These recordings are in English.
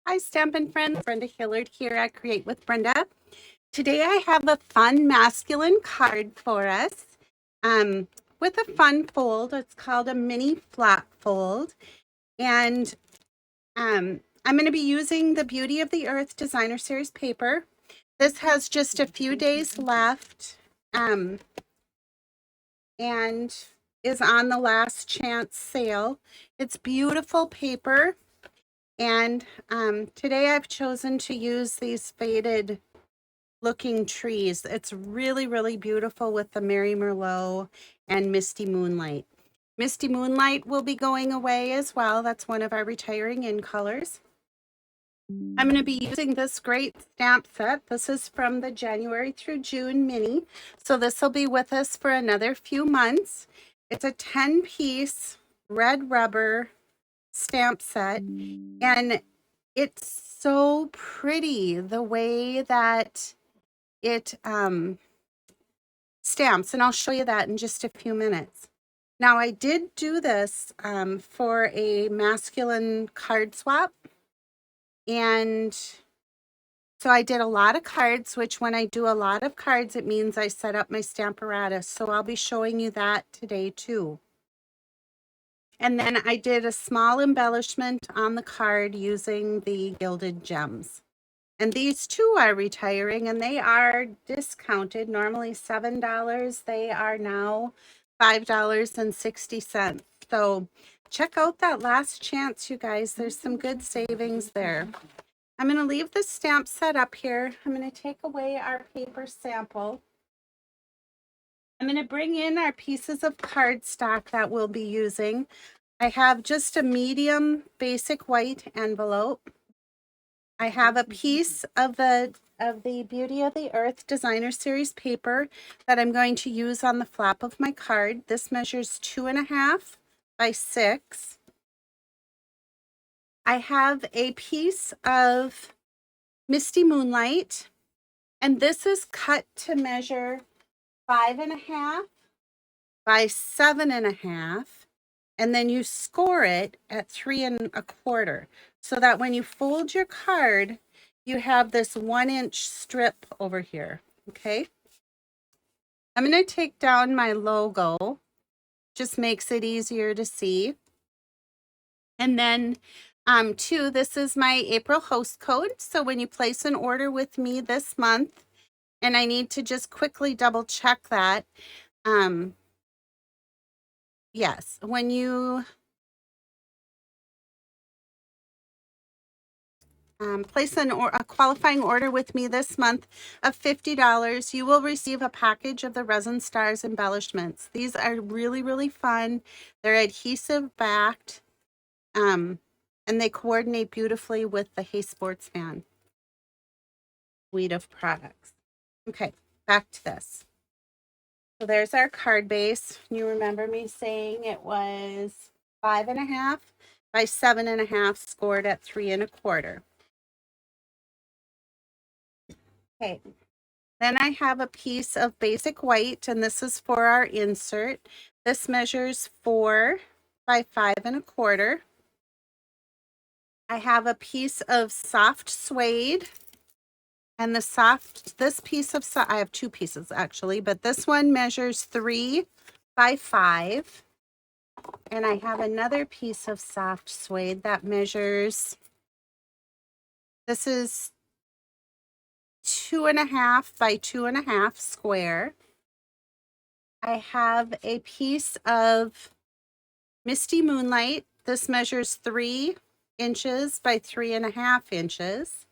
Hi, Stampin' friends. Brenda Hillard here at Create with Brenda. Today I have a fun masculine card for us with a fun fold. It's called a mini flat fold. And I'm going to be using the Beauty of the Earth Designer Series paper. This has just a few days left and is on the last chance sale. It's beautiful paper. And today I've chosen to use these faded looking trees. It's really, really beautiful with the Mary Merlot and Misty Moonlight. Misty Moonlight will be going away as well. That's one of our retiring in colors. I'm going to be using this great stamp set. This is from the January through June mini. So this will be with us for another few months. It's a 10-piece red rubber stamp set, and it's so pretty the way that it stamps, and I'll show you that in just a few minutes. Now, I did do this for a masculine card swap, and so I did a lot of cards, which when I do a lot of cards, it means I set up my Stamparatus. So I'll be showing you that today too. And then I did a small embellishment on the card using the Gilded Gems. And these two are retiring, and they are discounted. Normally $7. They are now $5.60. So check out that last chance, you guys. There's some good savings there. I'm going to leave the stamp set up here. I'm going to take away our paper sample. I'm going to bring in our pieces of cardstock that we'll be using. I have just a medium basic white envelope. I have a piece of the Beauty of the Earth Designer Series paper that I'm going to use on the flap of my card. This measures 2.5 by 6. I have a piece of Misty Moonlight, and this is cut to measure 5.5 by 7.5, and then you score it at 3.25, so that when you fold your card, you have this 1-inch strip over here. Okay, I'm going to take down my logo, just makes it easier to see. And then too, this is my April host code. So when you place an order with me this month, and I need to just quickly double check that. Yes, when you place a qualifying order with me this month of $50, you will receive a package of the Resin Stars embellishments. These are really, really fun. They're adhesive backed, and they coordinate beautifully with the Hey Sportsman suite of products. Okay, back to this. So there's our card base. You remember me saying it was 5.5 by 7.5, scored at 3.25. Okay, then I have a piece of basic white, and this is for our insert. This measures 4 by 5.25. I have a piece of soft suede, and this piece of, I have two pieces actually, but this one measures 3 by 5. And I have another piece of soft suede that measures, this is 2.5 by 2.5 square. I have a piece of Misty Moonlight. This measures 3 inches by 3.5 inches.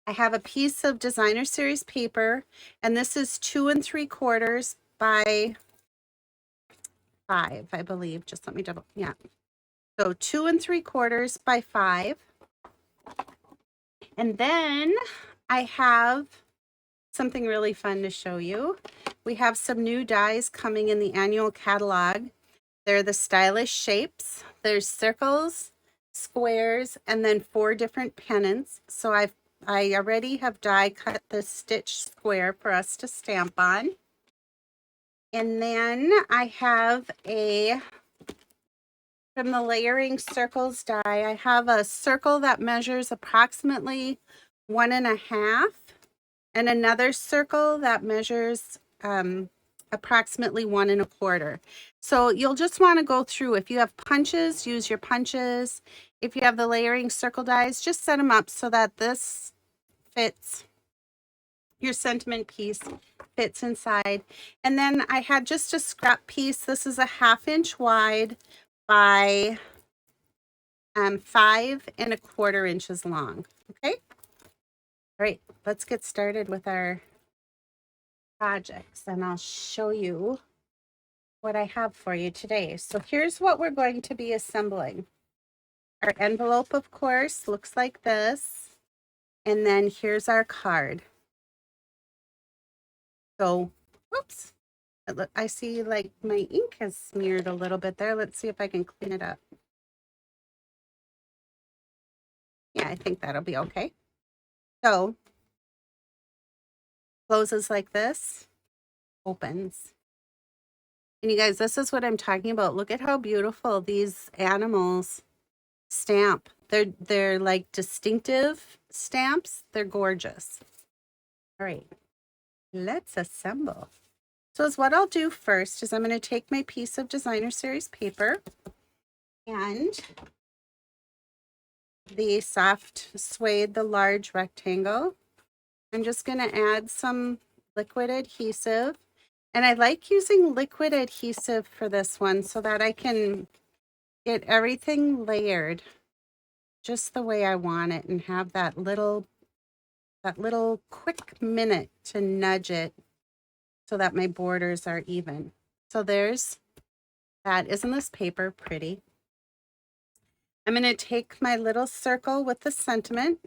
I have a piece of Designer Series paper, and this is 2.75 by 5, I believe. Just let me double, yeah. So 2.75 by 5. And then I have something really fun to show you. We have some new dies coming in the annual catalog. They're the stylish shapes. There's circles, squares, and then 4 different pennants. So I already have die cut the stitch square for us to stamp on. And then I have a from the Layering Circles die. I have a circle that measures approximately 1.5 and another circle that measures approximately 1.25. So you'll just want to go through. If you have punches, use your punches. If you have the layering circle dies, just set them up so that this fits, your sentiment piece fits inside. And then I had just a scrap piece. This is a 1/2 inch wide by 5.25 inches long. Okay. All right, let's get started with our projects and I'll show you what I have for you today. So here's what we're going to be assembling. Our envelope, of course, looks like this. And then here's our card. So, whoops. I see like my ink has smeared a little bit there. Let's see if I can clean it up. Yeah, I think that'll be okay. So, closes like this, opens. And you guys, this is what I'm talking about. Look at how beautiful these animals stamp. They're like distinctive stamps. They're gorgeous. All right, let's assemble. So is what I'll do first is I'm going to take my piece of designer series paper and the soft suede, the large rectangle. I'm just going to add some liquid adhesive. And I like using liquid adhesive for this one so that I can get everything layered just the way I want it and have that little quick minute to nudge it so that my borders are even. So there's that. Isn't this paper pretty? I'm going to take my little circle with the sentiment.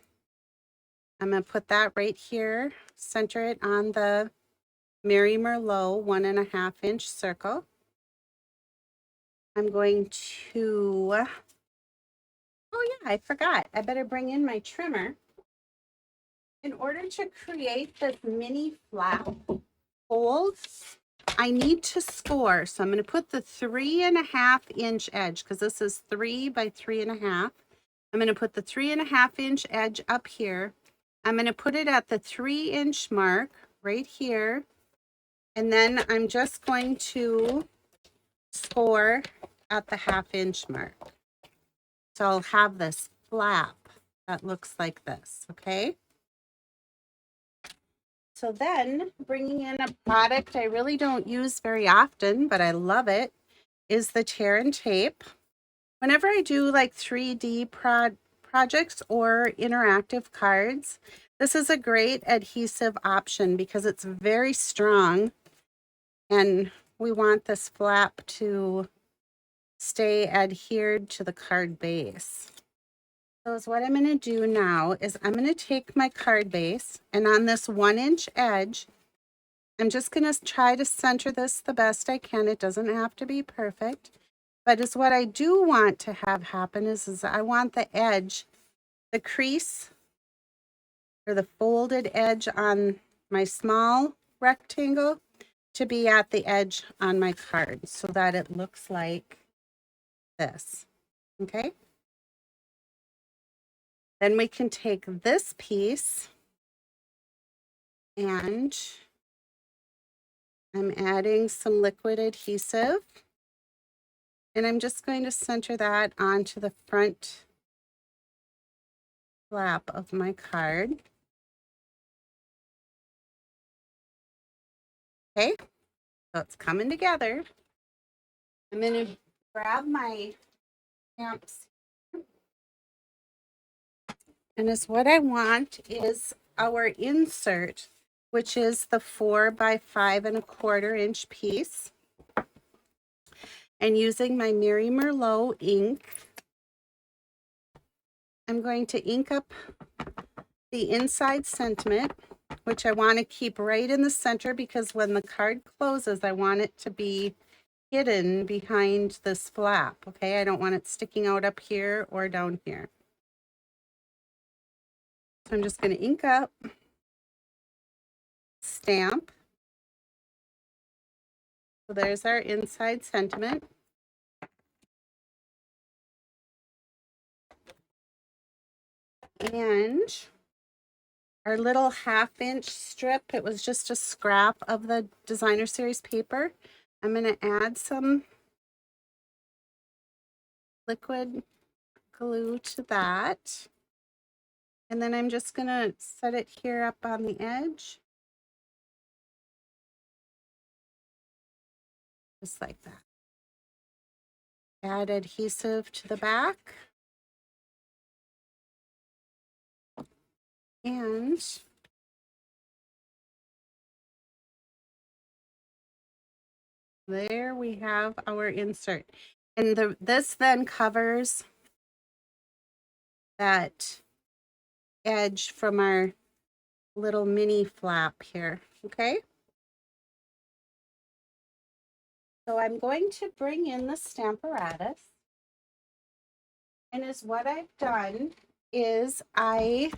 I'm going to put that right here, center it on the Mary Merlot 1.5 inch circle. I'm going to, oh yeah, I forgot. I better bring in my trimmer. In order to create this mini flap fold, I need to score. So I'm going to put the 3.5 inch edge because this is 3 by 3.5. I'm going to put the 3.5 inch edge up here. I'm going to put it at the 3 inch mark right here. And then I'm just going to score at the 1/2 inch mark. So I'll have this flap that looks like this, okay? So then bringing in a product I really don't use very often, but I love it, is the tear and tape. Whenever I do like 3D projects or interactive cards, this is a great adhesive option because it's very strong and we want this flap to stay adhered to the card base. So what I'm going to do now is I'm going to take my card base and on this 1 inch edge, I'm just going to try to center this the best I can. It doesn't have to be perfect, but is what I do want to have happen is I want the edge, the crease or the folded edge on my small rectangle to be at the edge on my card so that it looks like this. Okay. Then we can take this piece and I'm adding some liquid adhesive and I'm just going to center that onto the front flap of my card. Okay, so it's coming together. I'm going to grab my stamps. And as what I want is our insert, which is the 4 by 5.25 inch piece. And using my Mary Merlot ink, I'm going to ink up the inside sentiment, which I want to keep right in the center because when the card closes, I want it to be hidden behind this flap. Okay, I don't want it sticking out up here or down here. So I'm just going to ink up, stamp. So there's our inside sentiment. And our little 1/2-inch strip, it was just a scrap of the designer series paper. I'm going to add some liquid glue to that. And then I'm just going to set it here up on the edge. Just like that. Add adhesive to the back. And there we have our insert. And this then covers that edge from our little mini flap here, okay? So I'm going to bring in the Stamparatus. And what I've done is I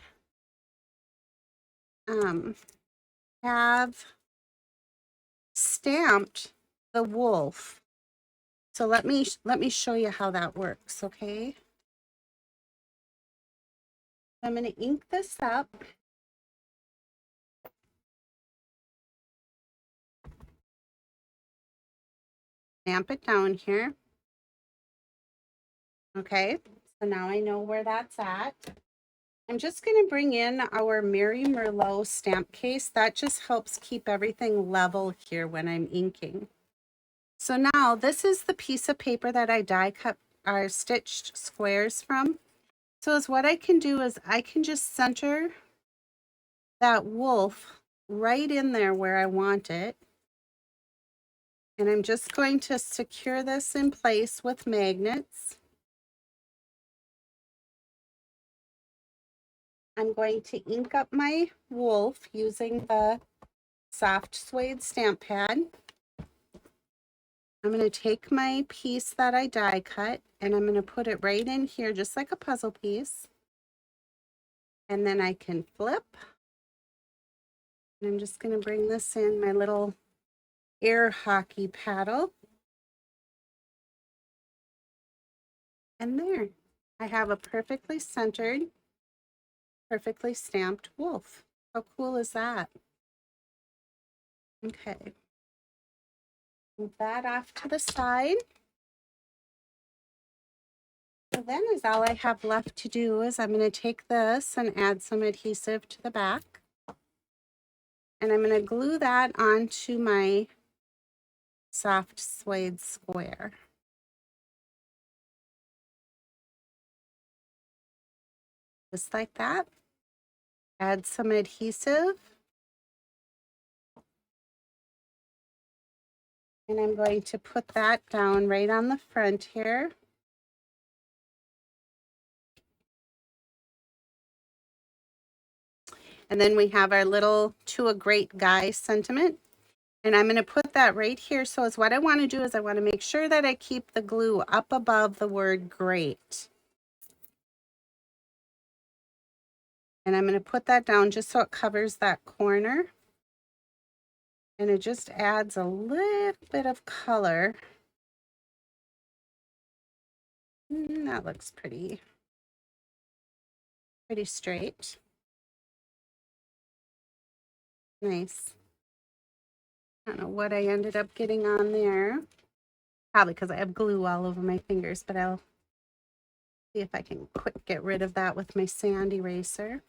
have stamped the wolf. So let me show you how that works, okay? I'm going to ink this up. Stamp it down here. Okay, so now I know where that's at. I'm just going to bring in our Mary Merlot stamp case. That just helps keep everything level here when I'm inking. So now this is the piece of paper that I die cut our stitched squares from. So what I can do is I can just center that wolf right in there where I want it. And I'm just going to secure this in place with magnets. I'm going to ink up my wolf using the soft suede stamp pad. I'm going to take my piece that I die cut and I'm going to put it right in here just like a puzzle piece. And then I can flip. And I'm just going to bring this in my little air hockey paddle. And there, I have a perfectly centered, perfectly stamped wolf. How cool is that? Okay. Move that off to the side. So then all I have left to do is I'm going to take this and add some adhesive to the back. And I'm going to glue that onto my soft suede square. Just like that. Add some adhesive. And I'm going to put that down right on the front here. And then we have our little "to a great guy" sentiment. And I'm going to put that right here. So what I want to do is I want to make sure that I keep the glue up above the word great. And I'm going to put that down just so it covers that corner. And it just adds a little bit of color. That looks pretty straight. Nice. I don't know what I ended up getting on there. Probably because I have glue all over my fingers, but I'll see if I can quick get rid of that with my sand eraser.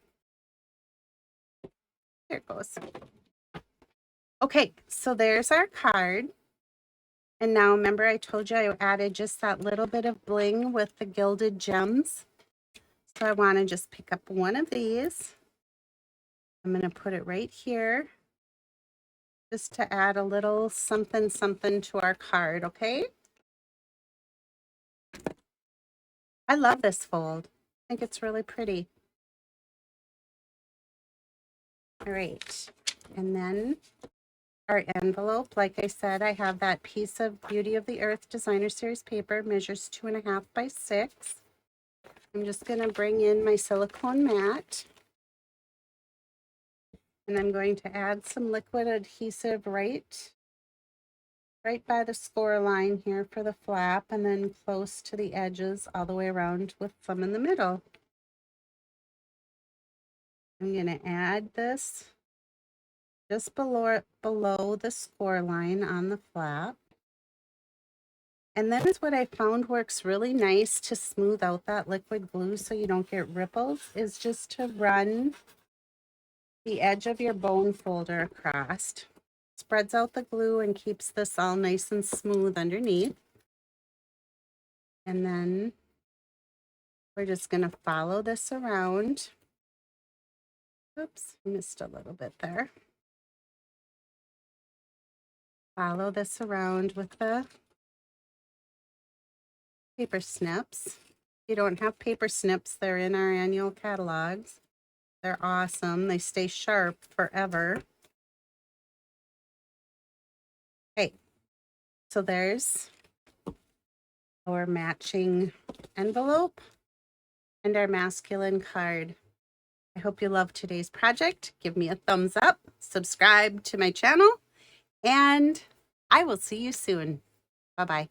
There it goes. Okay, so there's our card. And now remember I told you I added just that little bit of bling with the Gilded Gems. So I want to just pick up one of these. I'm going to put it right here just to add a little something something to our card, okay? I love this fold. I think it's really pretty. All right, and then our envelope, like I said, I have that piece of Beauty of the Earth Designer Series paper, measures 2.5 by 6. I'm just going to bring in my silicone mat. And I'm going to add some liquid adhesive right by the score line here for the flap, and then close to the edges all the way around with some in the middle. I'm going to add this just below the score line on the flap. And then is what I found works really nice to smooth out that liquid glue so you don't get ripples, is just to run the edge of your bone folder across. Spreads out the glue and keeps this all nice and smooth underneath. And then we're just going to follow this around. Oops, missed a little bit there. Follow this around with the paper snips. If you don't have paper snips, they're in our annual catalogs. They're awesome. They stay sharp forever. Okay, so there's our matching envelope and our masculine card. I hope you loved today's project. Give me a thumbs up, subscribe to my channel, and I will see you soon. Bye-bye.